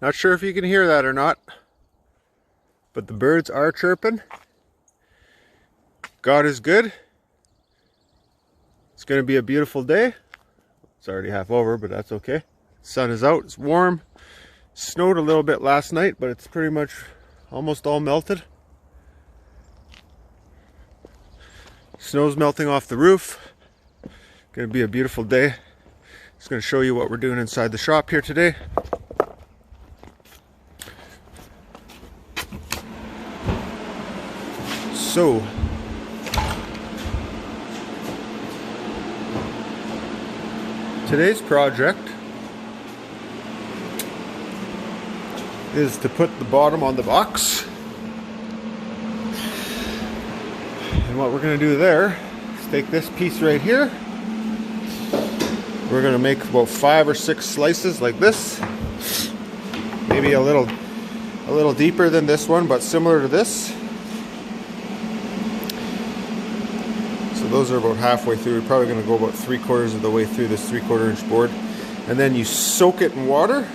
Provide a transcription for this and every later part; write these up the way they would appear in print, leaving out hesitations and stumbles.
Not sure if you can hear that or not, but the birds are chirping. God is good. It's going to be a beautiful day. It's already half over, but that's okay. Sun is out, it's warm. Snowed a little bit last night, but it's pretty much almost all melted. Snow's melting off the roof. Going to be a beautiful day. Just going to show you what we're doing inside the shop here today. So, today's project is to put the bottom on the box. And what we're going to do there is take this piece right here. We're going to make about 5 or 6 slices like this. Maybe a little deeper than this one, but similar to this. So those are about halfway through. We're probably going to go about 3/4 of the way through this 3/4 inch board. And then you soak it in water.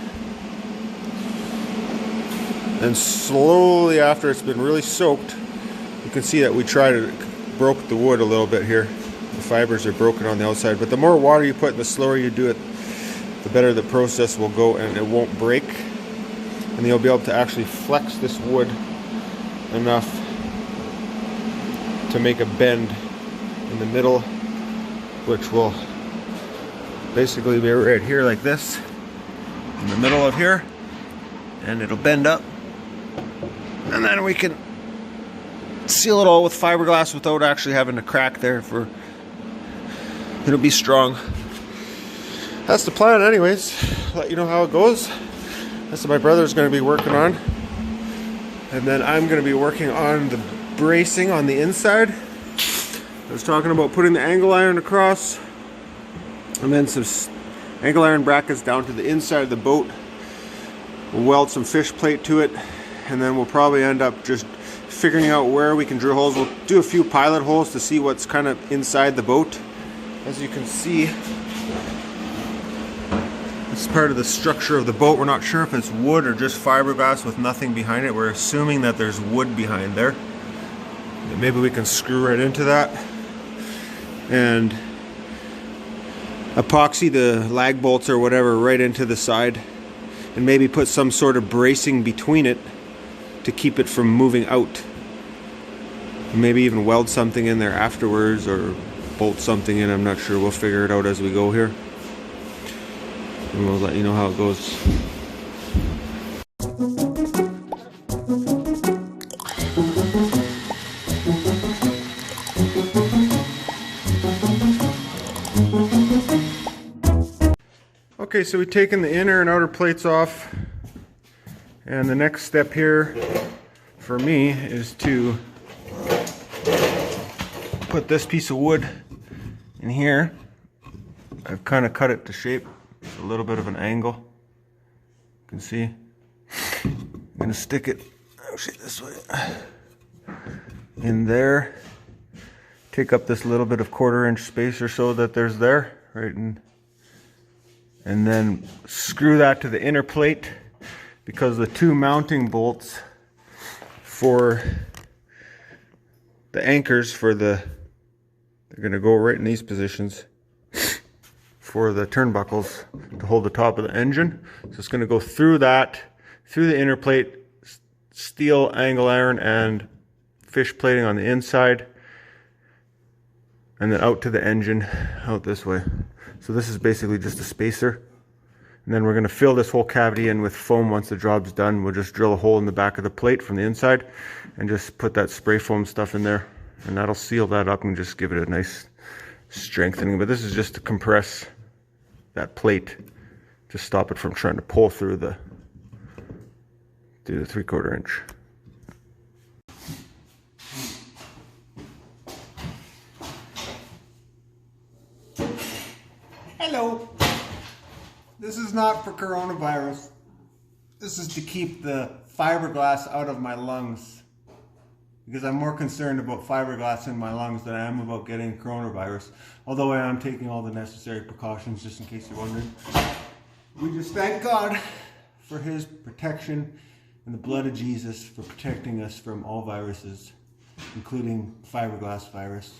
And slowly, after it's been really soaked, you can see that we broke the wood a little bit here. The fibers are broken on the outside, but the more water you put, the slower you do it, the better the process will go and it won't break. And you'll be able to actually flex this wood enough to make a bend in the middle, which will basically be right here like this, in the middle of here, and it'll bend up. And then we can seal it all with fiberglass without actually having a crack there. It'll be strong. That's the plan anyways. Let you know how it goes. That's what my brother's going to be working on. And then I'm going to be working on the bracing on the inside. I was talking about putting the angle iron across, and then some angle iron brackets down to the inside of the boat. We'll weld some fish plate to it, and then we'll probably end up just figuring out where we can drill holes. We'll do a few pilot holes to see what's kind of inside the boat. As you can see, it's part of the structure of the boat. We're not sure if it's wood or just fiberglass with nothing behind it. We're assuming that there's wood behind there. Maybe we can screw right into that and epoxy the lag bolts or whatever right into the side, and maybe put some sort of bracing between it to keep it from moving out. Maybe even weld something in there afterwards or bolt something in. I'm not sure. We'll figure it out as we go here, and we'll let you know how it goes. Okay, so we've taken the inner and outer plates off, and the next step here for me is to put this piece of wood in here. I've kind of cut it to shape. It's a little bit of an angle. You can see. I'm going to stick it actually this way in there. Take up this little bit of 1/4 inch space or so that there's there, right in. And then screw that to the inner plate, because the 2 mounting bolts for the anchors they're going to go right in these positions for the turnbuckles to hold the top of the engine. So it's going to go through that, through the inner plate, steel angle iron and fish plating on the inside, and then out to the engine, out this way. So this is basically just a spacer. And then we're going to fill this whole cavity in with foam once the job's done. We'll just drill a hole in the back of the plate from the inside and just put that spray foam stuff in there. And that'll seal that up and just give it a nice strengthening. But this is just to compress that plate to stop it from trying to pull through the 3/4 inch. Hello. This is not for coronavirus. This is to keep the fiberglass out of my lungs, because I'm more concerned about fiberglass in my lungs than I am about getting coronavirus. Although I am taking all the necessary precautions, just in case you're wondering. We just thank God for his protection and the blood of Jesus for protecting us from all viruses, including fiberglass virus.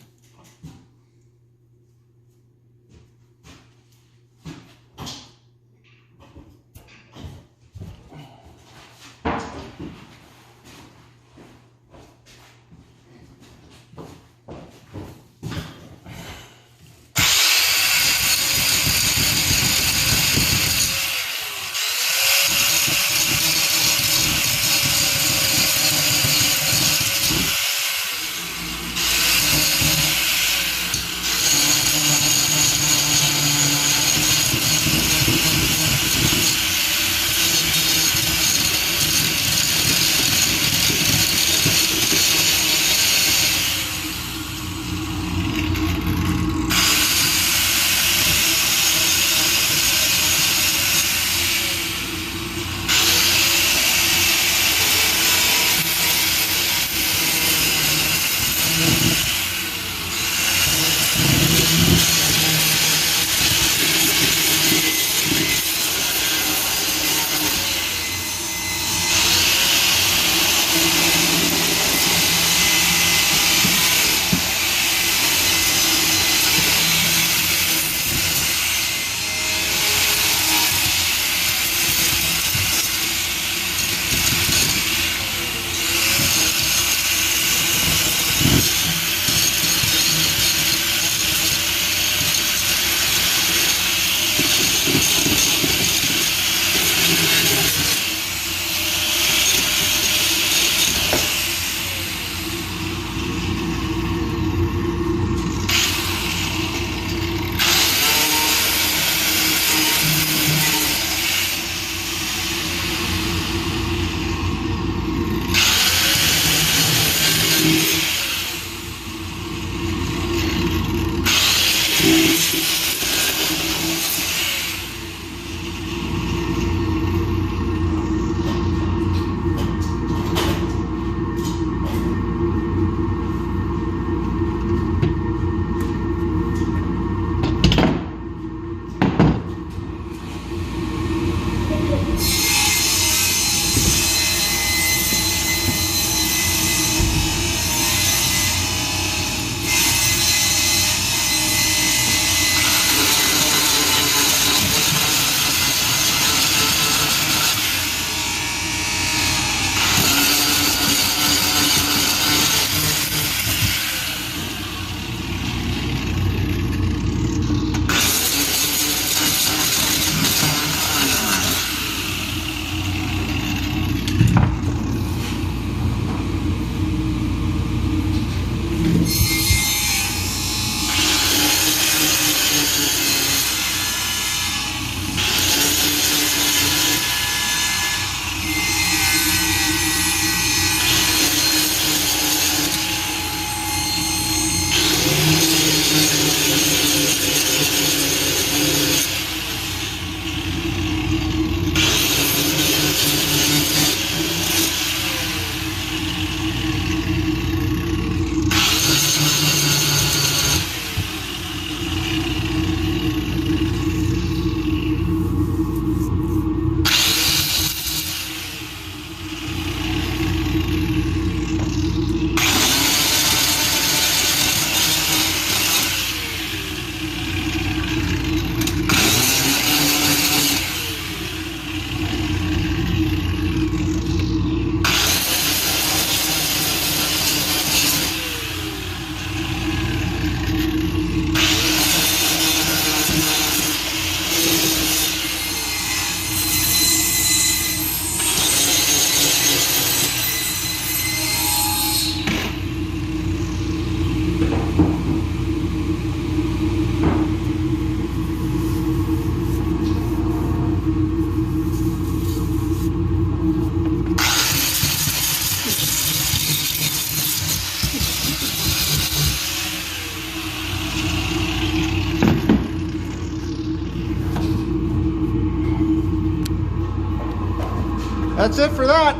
That's it for that.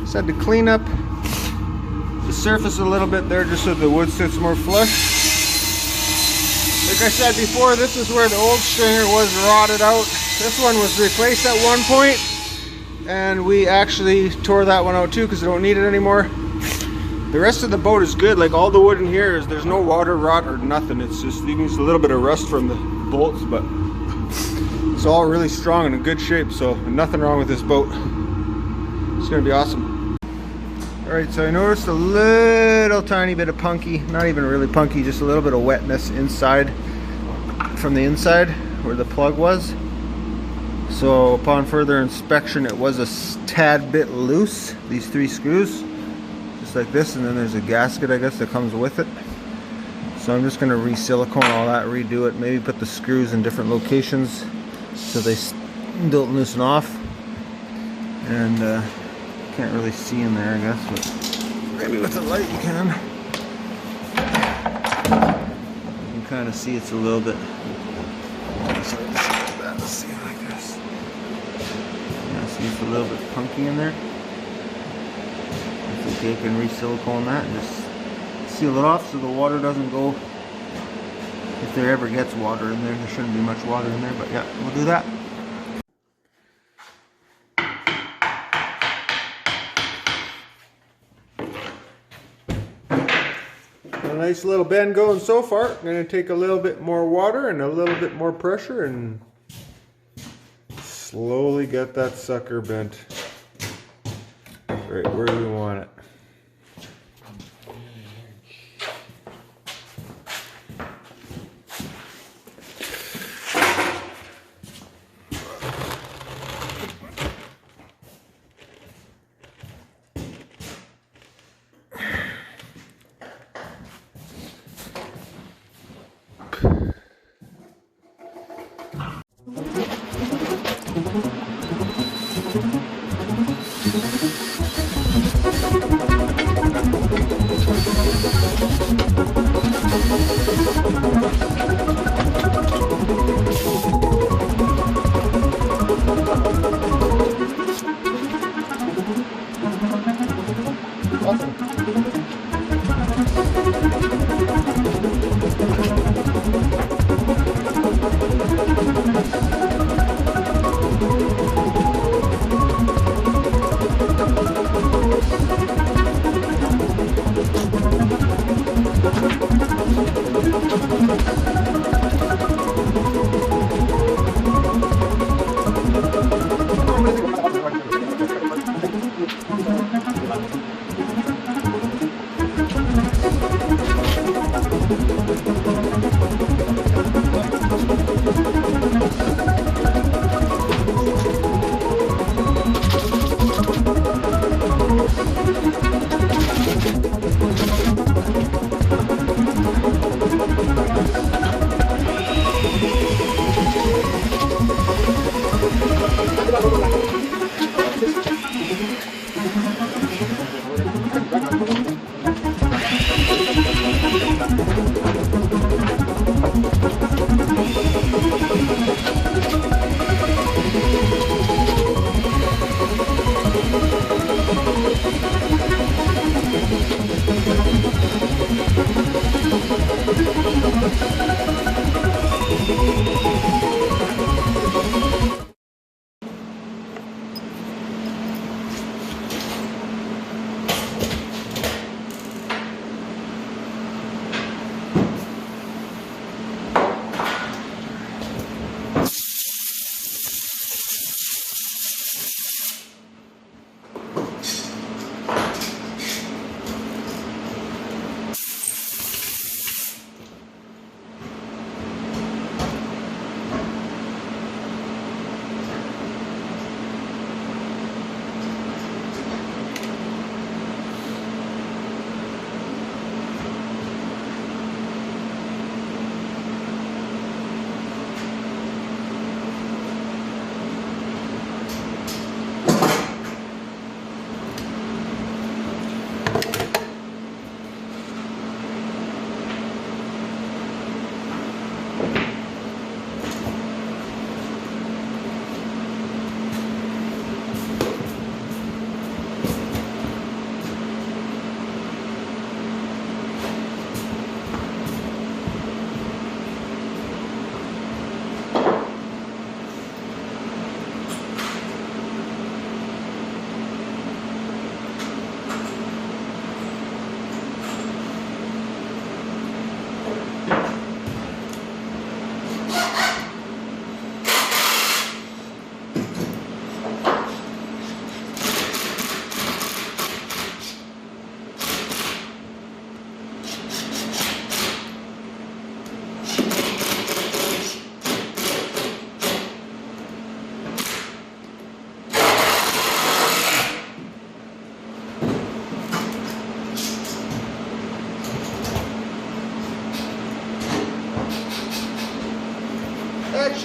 Just had to clean up the surface a little bit there just so the wood sits more flush. Like I said before, this is where the old stringer was rotted out. This one was replaced at one point. and we actually tore that one out too because I don't need it anymore. The rest of the boat is good. Like all the wood in here is, there's no water rot or nothing. It's just needs a little bit of rust from the bolts, but it's all really strong and in good shape. So nothing wrong with this boat. It's gonna be awesome. All right, so I noticed a little tiny bit of punky, not even really punky, just a little bit of wetness inside, from the inside where the plug was. So upon further inspection, it was a tad bit loose, these 3 screws, just like this, and then there's a gasket, I guess, that comes with it. So I'm just going to re-silicone all that, redo it, maybe put the screws in different locations so they don't loosen off. And can't really see in there, I guess, but maybe with the light you can. You can kind of see it's a little bit. Let's see like this. Yeah, see it's a little bit punky in there. It's okay, you can re-silicone that and just seal it off so the water doesn't go. If there ever gets water in there, there shouldn't be much water in there, but yeah, we'll do that. A nice little bend going so far. I'm going to take a little bit more water and a little bit more pressure and slowly get that sucker bent right where we want it.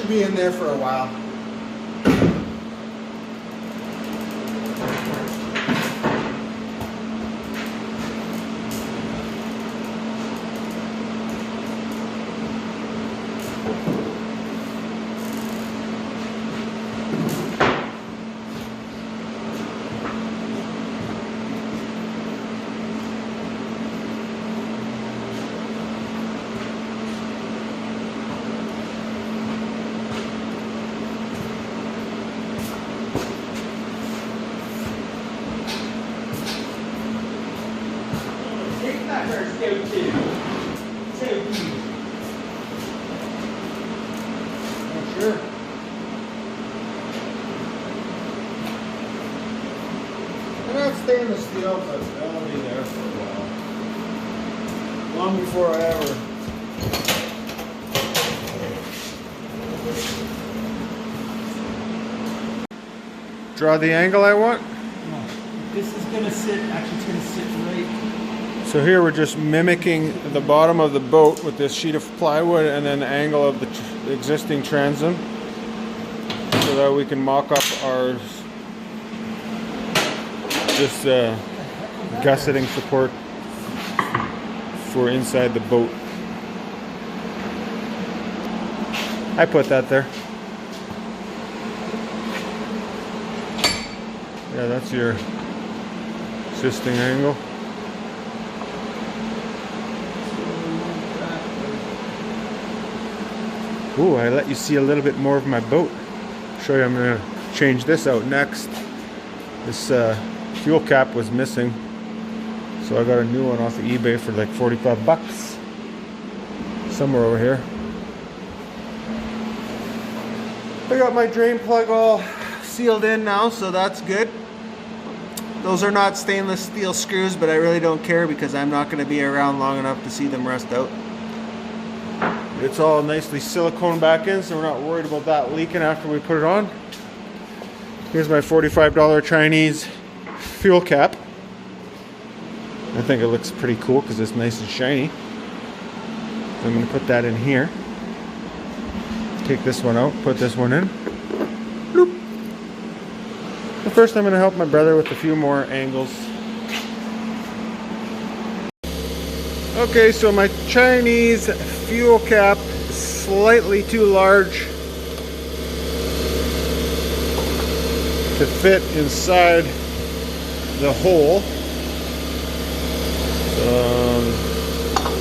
should be in there for a while. Sure. They're not stainless steel, but they'll be there for a while. Long before I ever. Draw the angle I want? No. This is going to sit, actually it's going to sit right. So here we're just mimicking the bottom of the boat with this sheet of plywood and then the angle of the existing transom so that we can mock up our just gusseting support for inside the boat. I put that there. Yeah, that's your existing angle. Ooh, I let you see a little bit more of my boat. Show you, I'm gonna change this out next. This fuel cap was missing, so I got a new one off of eBay for like 45 bucks. Somewhere over here. I got my drain plug all sealed in now, so that's good. Those are not stainless steel screws, but I really don't care because I'm not gonna be around long enough to see them rust out. It's all nicely silicone back in, so we're not worried about that leaking after we put it on. Here's my $45 Chinese fuel cap. I think it looks pretty cool because it's nice and shiny. So I'm going to put that in here. Take this one out, put this one in. Bloop. But first I'm going to help my brother with a few more angles. Okay, so my Chinese fuel cap is slightly too large to fit inside the hole.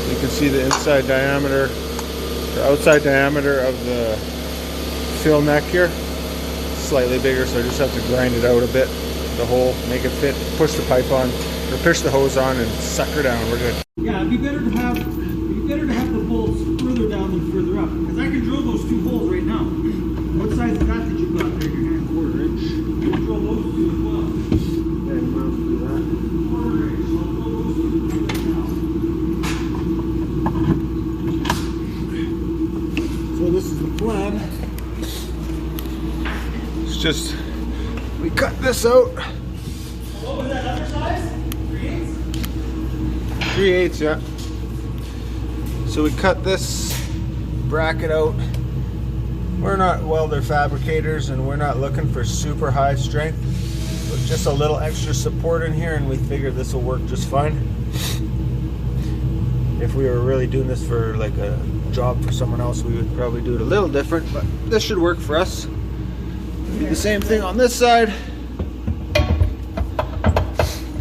You can see the inside diameter, the outside diameter of the fill neck here. Slightly bigger, so I just have to grind it out a bit, the hole, make it fit, push the pipe on, or push the hose on and suck her down. We're good. Yeah, it'd be better to have the bolts further down than further up, because I can drill those two holes right now. What size of that did you got there in your hand? 1/4 inch. You can drill those two as well. Yeah, you might as well do that. 1/4 inch. So I'll drill those two right now. So this is the plan. It's just, we cut this out. What was that other size? 3/8? 3/8, yeah. So we cut this bracket out. We're not welder fabricators and we're not looking for super high strength, but just a little extra support in here, and we figured this will work just fine. If we were really doing this for like a job for someone else, we would probably do it a little different, but this should work for us. Do the same thing on this side,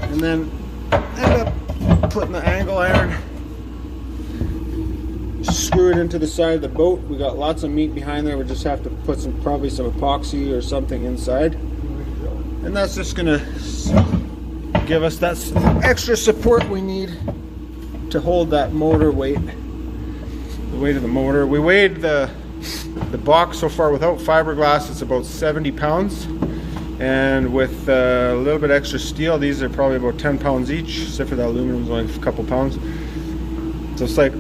and then end up putting the angle iron, screw it into the side of the boat. We got lots of meat behind there. We just have to put probably some epoxy or something inside, and that's just gonna give us that extra support we need to hold that motor weight, the weight of the motor. We weighed the box so far without fiberglass. It's about 70 pounds, and with a little bit extra steel, these are probably about 10 pounds each, except for the aluminum's only a couple pounds. So it's like,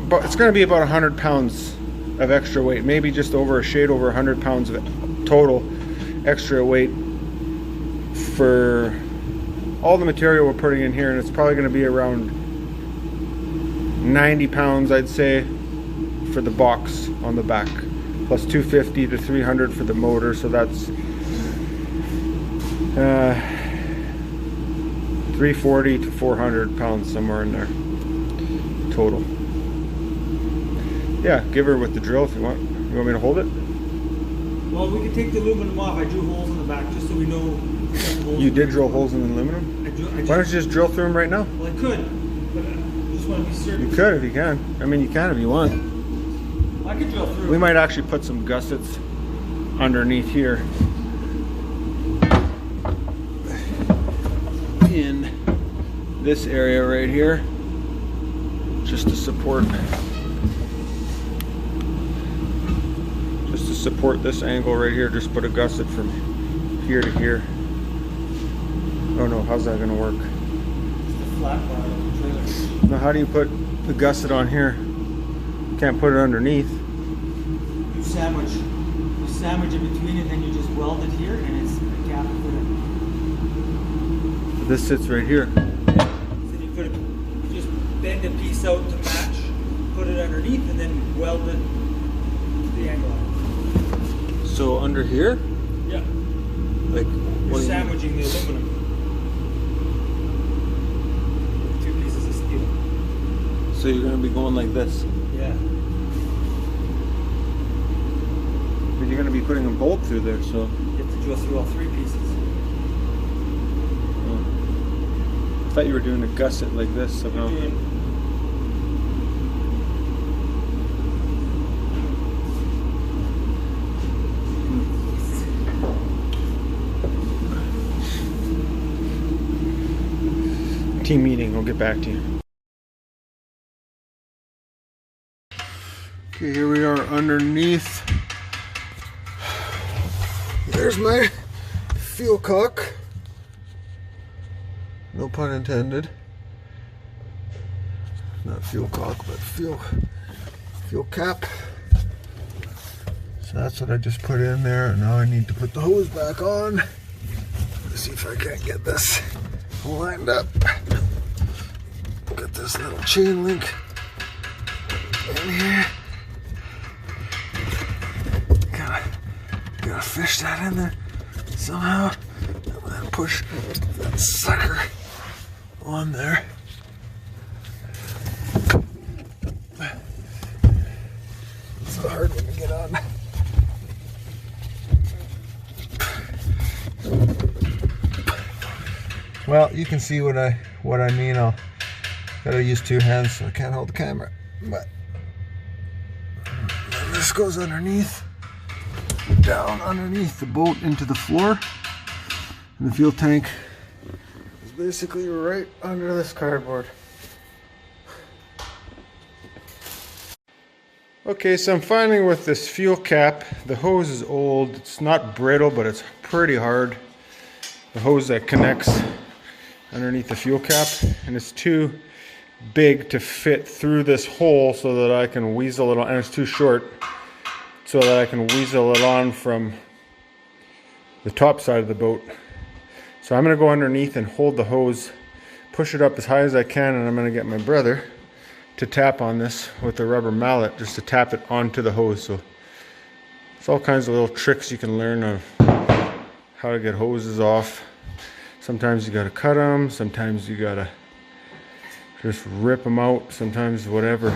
but it's going to be about 100 pounds of extra weight, maybe just over a shade over 100 pounds of total extra weight for all the material we're putting in here, and it's probably going to be around 90 pounds, I'd say, for the box on the back. plus 250 to 300 for the motor, so that's 340 to 400 pounds, somewhere in there total. Yeah, give her with the drill if you want. You want me to hold it? Well, we can take the aluminum off. I drew holes in the back just so we know. You did drill holes in the aluminum? Why don't you just drill through them right now? Well, I could, but I just want to be certain. You could if you can. I mean, you can if you want. I could drill through. We might actually put some gussets underneath here in this area right here, just to support this angle right here. Just put a gusset from here to here. Oh no, how's that gonna work? It's the flat part of the trailer. Now how do you put the gusset on here? You can't put it underneath. You sandwich in between, and then you just weld it here, and it's a gap for it. This sits right here. So you put it, just bend a piece out to match, put it underneath, and then weld it to the angle. So under here? Yeah. Like you're sandwiching the aluminum with 2 pieces of steel. So you're going to be going like this? Yeah. But you're going to be putting a bolt through there, so... You have to drill through all 3 pieces. Oh. I thought you were doing a gusset like this somehow. Team meeting, we'll get back to you. Okay, here we are underneath. There's my fuel cock. No pun intended. Not fuel cock, but fuel cap. So that's what I just put in there. Now I need to put the hose back on. Let's see if I can't get this lined up. Got this little chain link in here. Gotta fish that in there somehow. And then push that sucker on there. It's a hard one to get on. Well, you can see what I mean. I'll gotta use 2 hands, so I can't hold the camera. But then this goes underneath, down underneath the boat into the floor, and the fuel tank is basically right under this cardboard. Okay, so I'm finding with this fuel cap, the hose is old. It's not brittle, but it's pretty hard. The hose that connects underneath the fuel cap, and it's too big to fit through this hole so that I can weasel it on, and it's too short so that I can weasel it on from the top side of the boat. So I'm going to go underneath and hold the hose, push it up as high as I can, and I'm going to get my brother to tap on this with a rubber mallet just to tap it onto the hose. So it's all kinds of little tricks you can learn of how to get hoses off. Sometimes you got to cut them, sometimes you got to just rip them out, sometimes whatever.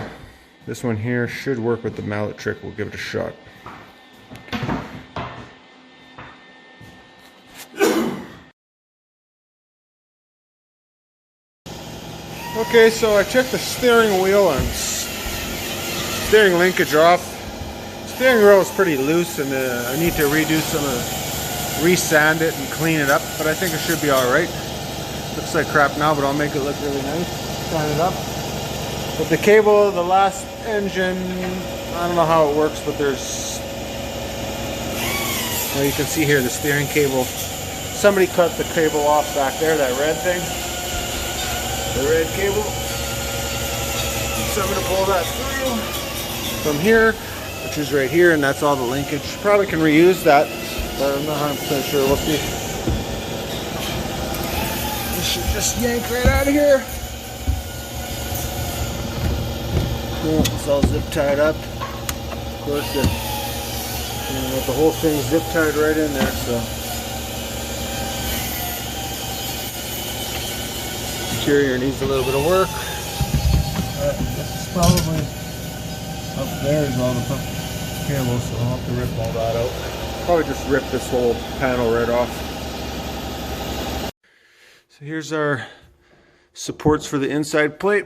This one here should work with the mallet trick. We'll give it a shot. Okay, so I checked the steering wheel and steering linkage off. Steering wheel is pretty loose, and I need to redo some of re-sand it and clean it up, but I think it should be alright. Looks like crap now, but I'll make it look really nice. Sand it up. But the cable, the last engine, I don't know how it works, but there's, well, you can see here the steering cable. Somebody cut the cable off back there, that red thing. The red cable. So I'm going to pull that through from here, which is right here, and that's all the linkage. Probably can reuse that, but I'm not 100% sure. We'll see. This should just yank right out of here. Cool. It's all zip tied up. Of course, the And with the whole thing zip tied right in there, so. Interior needs a little bit of work. This is probably up there is all the cables, so I'll have to rip all that out. Probably just rip this whole panel right off. So here's our supports for the inside plate.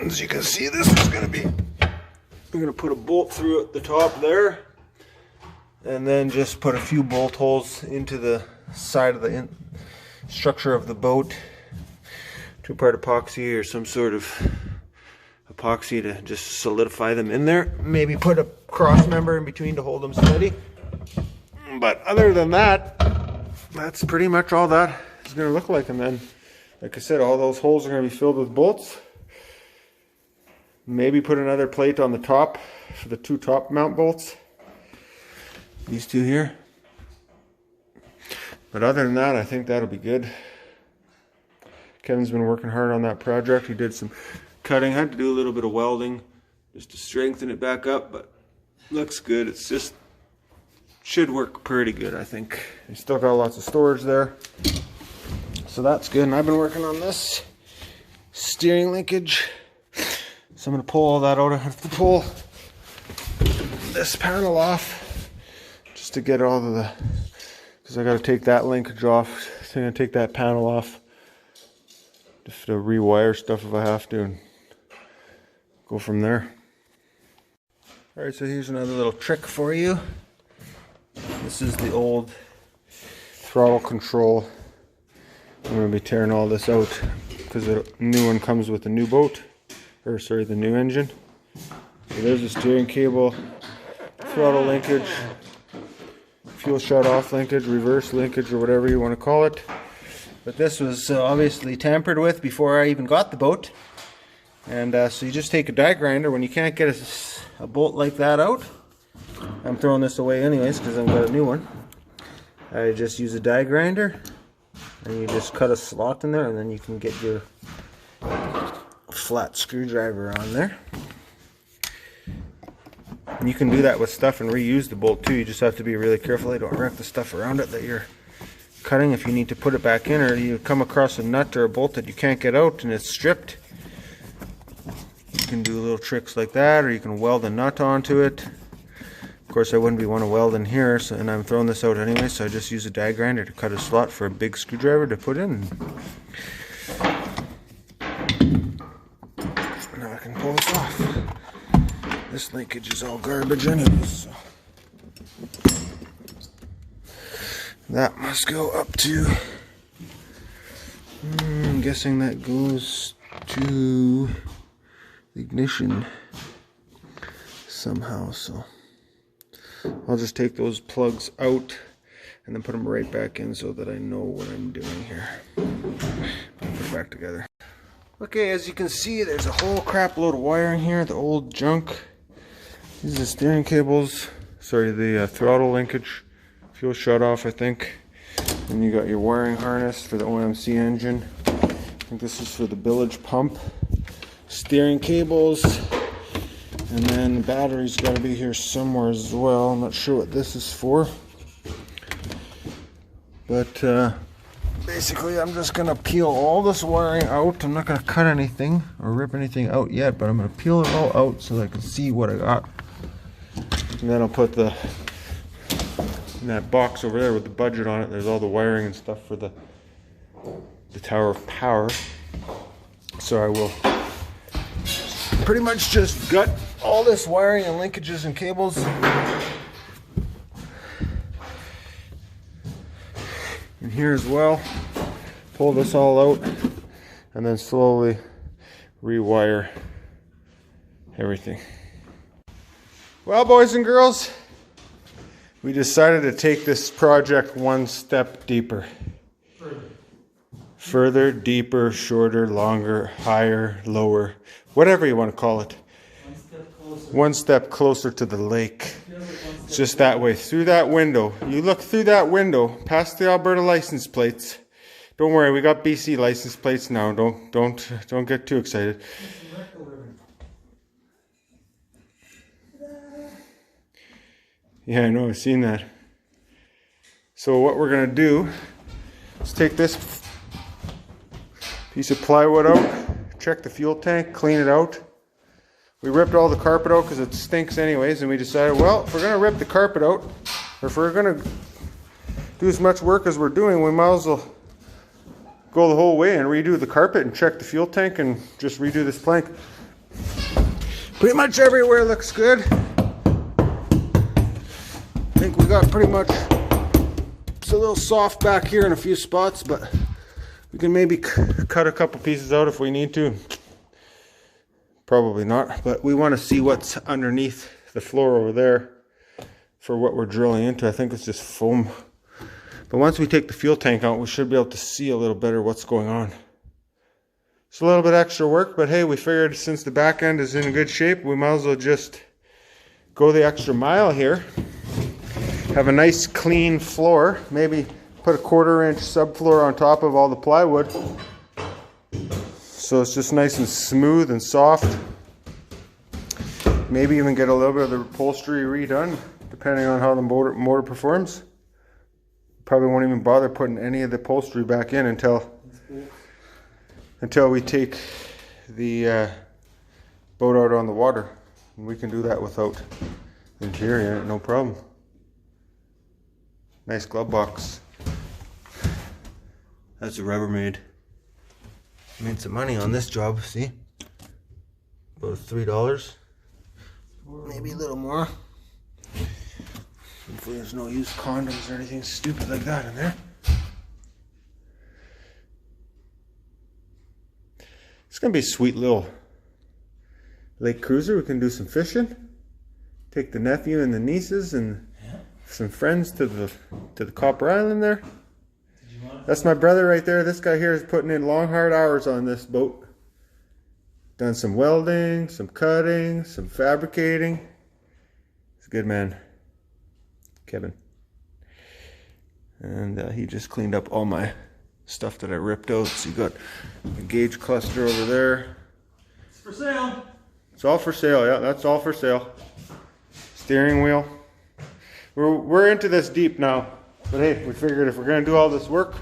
As you can see, this is going to be, we're going to put a bolt through at the top there, and then just put a few bolt holes into the side of the structure of the boat. Two-part epoxy or some sort of epoxy to just solidify them in there. Maybe put a cross member in between to hold them steady. But other than that, that's pretty much all that is going to look like. And then, like I said, all those holes are going to be filled with bolts. Maybe put another plate on the top for the two top mount bolts. These two here. But other than that, I think that'll be good. Kevin's been working hard on that project. He did some cutting. Had to do a little bit of welding just to strengthen it back up, but looks good. It's just should work pretty good, I think. He's still got lots of storage there, so that's good. And I've been working on this steering linkage, so I'm going to pull all that out. I have to pull this panel off just to get all of the, because I got to take that linkage off. So I'm going to take that panel off just to rewire stuff if I have to, and go from there. Alright, so here's another little trick for you. This is the old throttle control. I'm going to be tearing all this out because the new one comes with the new boat, or sorry, the new engine. So there's the steering cable, throttle linkage, fuel shut off linkage, reverse linkage, or whatever you want to call it. But this was obviously tampered with before I even got the boat. And so you just take a die grinder when you can't get a bolt like that out. I'm throwing this away anyways because I've got a new one. I just use a die grinder and you just cut a slot in there, and then you can get your flat screwdriver on there. And you can do that with stuff and reuse the bolt too. You just have to be really careful you don't wrap the stuff around it that you're cutting if you need to put it back in, or you come across a nut or a bolt that you can't get out and it's stripped. You can do little tricks like that, or you can weld a nut onto it. Of course, I wouldn't want to weld in here, so, and I'm throwing this out anyway, so I just use a die grinder to cut a slot for a big screwdriver to put in. Now I can pull this off. This linkage is all garbage anyways, so. That must go up to, I'm guessing that goes to the ignition somehow, so I'll just take those plugs out and then put them right back in so that I know what I'm doing here. I'll put it back together. Okay, as you can see, there's a whole crap load of wiring here, the old junk. These are the steering cables, sorry, the throttle linkage, fuel shut off, I think. And you got your wiring harness for the OMC engine. I think this is for the bilge pump. Steering cables, and then the battery's got to be here somewhere as well. I'm not sure what this is for, but basically I'm just going to peel all this wiring out. I'm not going to cut anything or rip anything out yet, but I'm going to peel it all out so that I can see what I got. And then I'll put the in that box over there with the budget on it. There's all the wiring and stuff for the tower of power. So I will pretty much just gut all this wiring and linkages and cables in here as well. Pull this all out and then slowly rewire everything. Well, boys and girls, we decided to take this project one step deeper. Further, deeper, shorter, longer, higher, lower, whatever you want to call it. One step closer to the lake. It's just that way, through that window. You look through that window, past the Alberta license plates. Don't worry, we got BC license plates now. Don't get too excited. Yeah, I know, I've seen that. So what we're gonna do is take this piece of plywood out, check the fuel tank, clean it out. We ripped all the carpet out because it stinks anyways, and we decided, well, if we're gonna rip the carpet out, or if we're gonna do as much work as we're doing, we might as well go the whole way and redo the carpet and check the fuel tank and just redo this plank. Pretty much everywhere looks good. I think we got pretty much, it's a little soft back here in a few spots, but we can maybe cut a couple pieces out if we need to. Probably not, but we want to see what's underneath the floor over there for what we're drilling into. I think it's just foam. But once we take the fuel tank out, we should be able to see a little better what's going on. It's a little bit extra work, but hey, we figured since the back end is in good shape, we might as well just go the extra mile here. Have a nice clean floor. Maybe put a 1/4 inch subfloor on top of all the plywood. So it's just nice and smooth and soft. Maybe even get a little bit of the upholstery redone, depending on how the motor performs. Probably won't even bother putting any of the upholstery back in until we take the boat out on the water. And we can do that without the interior, no problem. Nice glove box. That's a Rubbermaid. Made some money on this job, see? About $3. Maybe a little more. Hopefully there's no used condoms or anything stupid like that in there. It's gonna be a sweet little lake cruiser. We can do some fishing. Take the nephew and the nieces and some friends to the Copper Island there. That's my brother right there. This guy here is putting in long hard hours on this boat. Done some welding, some cutting, some fabricating. He's a good man, Kevin. And he just cleaned up all my stuff that I ripped out. So you got a gauge cluster over there. It's for sale. It's all for sale, yeah, that's all for sale. Steering wheel. We're into this deep now. But hey, we figured if we're gonna do all this work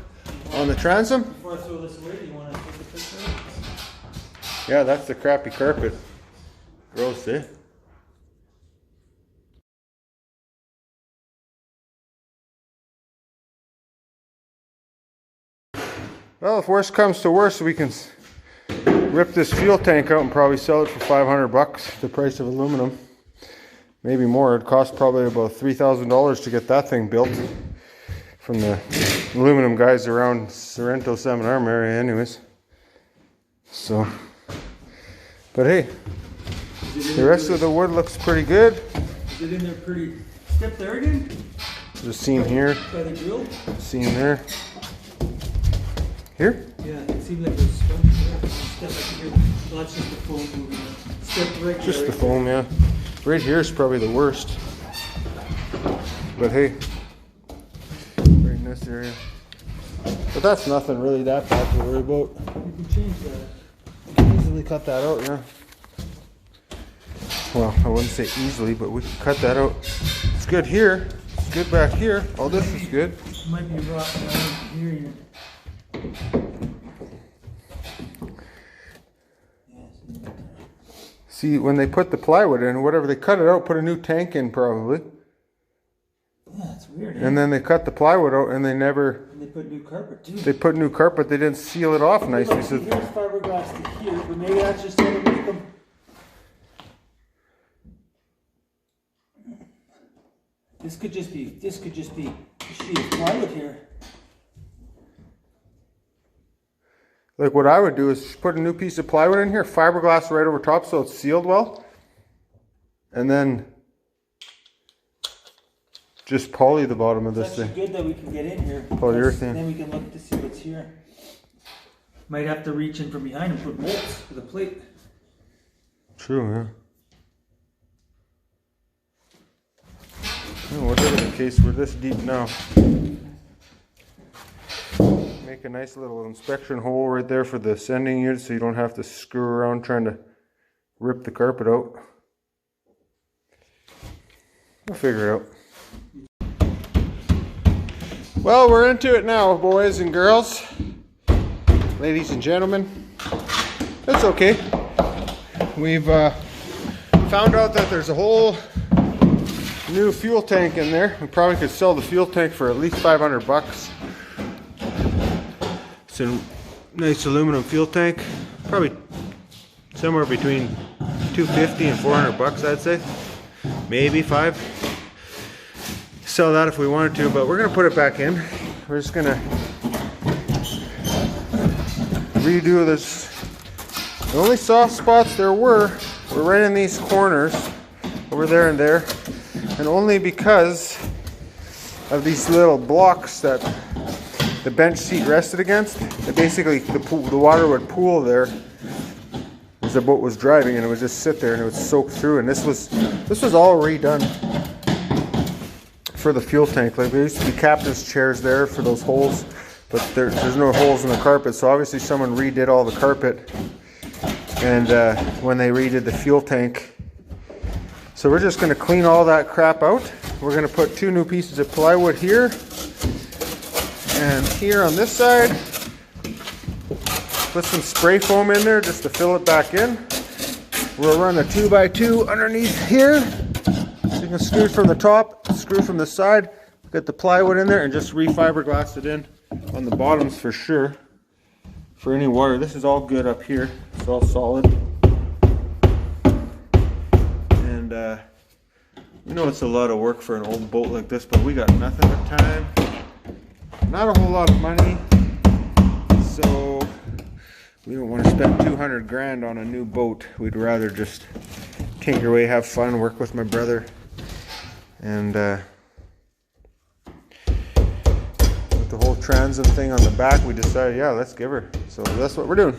on the transom. Before I throw this away, do you want to take a picture of it? Yeah, that's the crappy carpet. Gross, eh? Well, if worst comes to worst, we can rip this fuel tank out and probably sell it for $500, the price of aluminum. Maybe more. It cost probably about $3,000 to get that thing built from the aluminum guys around Sorrento Salmon Arm area anyways. So, but hey, the rest of the wood looks pretty good. Is it in there pretty? Step there again? There's a seam here. By the grill? Seam there. Here? Yeah, it seemed like there's sponge there. Step back here. Well, that's just the foam moving. Step right there. Just the foam, yeah. Right here is probably the worst. But hey, right in this area. But that's nothing really that bad to worry about. You can change that. You can easily cut that out, yeah. Well, I wouldn't say easily, but we can cut that out. It's good here. It's good back here. All this is good. It might be rotten down here yet. See, when they put the plywood in, whatever, they cut it out, put a new tank in probably. Yeah, that's weird. And then they cut the plywood out and they never... And they put new carpet too. They put new carpet, they didn't seal it off nicely. Look, see, here's fiberglass to here, but maybe that's just how to make them. This could just be a sheet of plywood here. Like what I would do is put a new piece of plywood in here, fiberglass right over top so it's sealed well. And then just poly the bottom of this thing. It's good that we can get in here. Polyurethane. Then we can look to see what's here. Might have to reach in from behind and put bolts for the plate. True, yeah. Oh, whatever the case, we're this deep now. Make a nice little inspection hole right there for the sending unit so you don't have to screw around trying to rip the carpet out. We'll figure it out. Well, we're into it now, boys and girls, ladies and gentlemen. It's okay. We've found out that there's a whole new fuel tank in there. We probably could sell the fuel tank for at least 500 bucks. It's a nice aluminum fuel tank, probably somewhere between 250 and 400 bucks, I'd say. Maybe 5. Sell that if we wanted to, but we're gonna put it back in. We're just gonna redo this. The only soft spots there were right in these corners, over there and there, and only because of these little blocks that the bench seat rested against. It basically, the water would pool there as the boat was driving, and it would just sit there and it would soak through. And this was all redone for the fuel tank. Like, there used to be captain's chairs there for those holes, but there's no holes in the carpet, so obviously someone redid all the carpet and when they redid the fuel tank. So we're just going to clean all that crap out. We're going to put 2 new pieces of plywood here and here on this side. Put some spray foam in there just to fill it back in. We'll run a 2x2 underneath here. So you can screw from the top, screw from the side, get the plywood in there, and just re-fiberglass it in on the bottoms for sure. For any water. This is all good up here. It's all solid. And you know, it's a lot of work for an old boat like this, but we got nothing but time. Not a whole lot of money. So we don't want to spend 200 grand on a new boat. We'd rather just tinker away, have fun, work with my brother. And with the whole transom thing on the back, we decided, yeah, let's give her. So that's what we're doing.